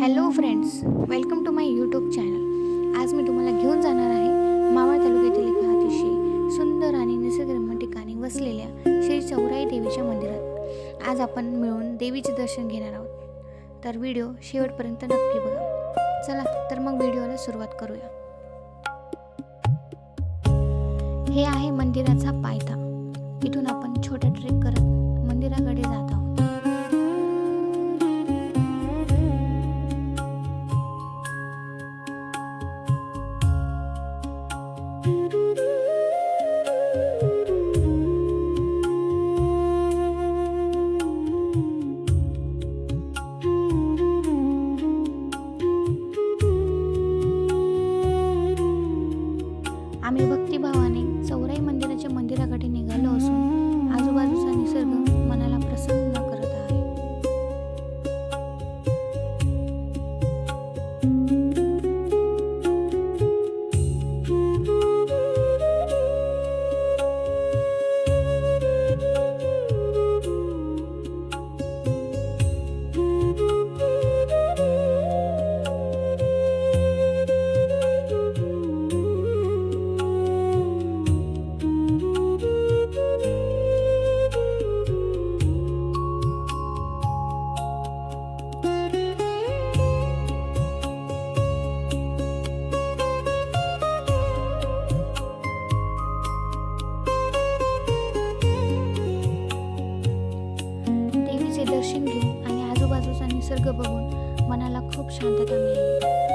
Hello friends, welcome to my YouTube channel. आज मी तुम्हाला घेऊन जाणार आहे मावळ तालुक्यातील एका अतिशय सुंदर आणि निसर्गरम्य ठिकाणी वसलेल्या श्री चौराई देवीच्या मंदिरात. आज आपण मिळून देवीचे दर्शन घेणार आहोत, तर व्हिडिओ शेवटपर्यंत नक्की बघा. चला तर मग व्हिडिओला सुरुवात करूया. हे आहे मंदिराचा पायथा. इथून आपण छोटा ट्रेक करत मंदिराकडे जात आहोत. आम्ही भक्तिभावाने चौराई मंदिराच्या मंदिराकडे निघालो असून आजूबाजूचा निसर्ग मनाला प्रसन्न करत आहे. दर्शन घेऊन आणि आजूबाजूचा निसर्ग बघून मनाला खूप शांतता मिळाली.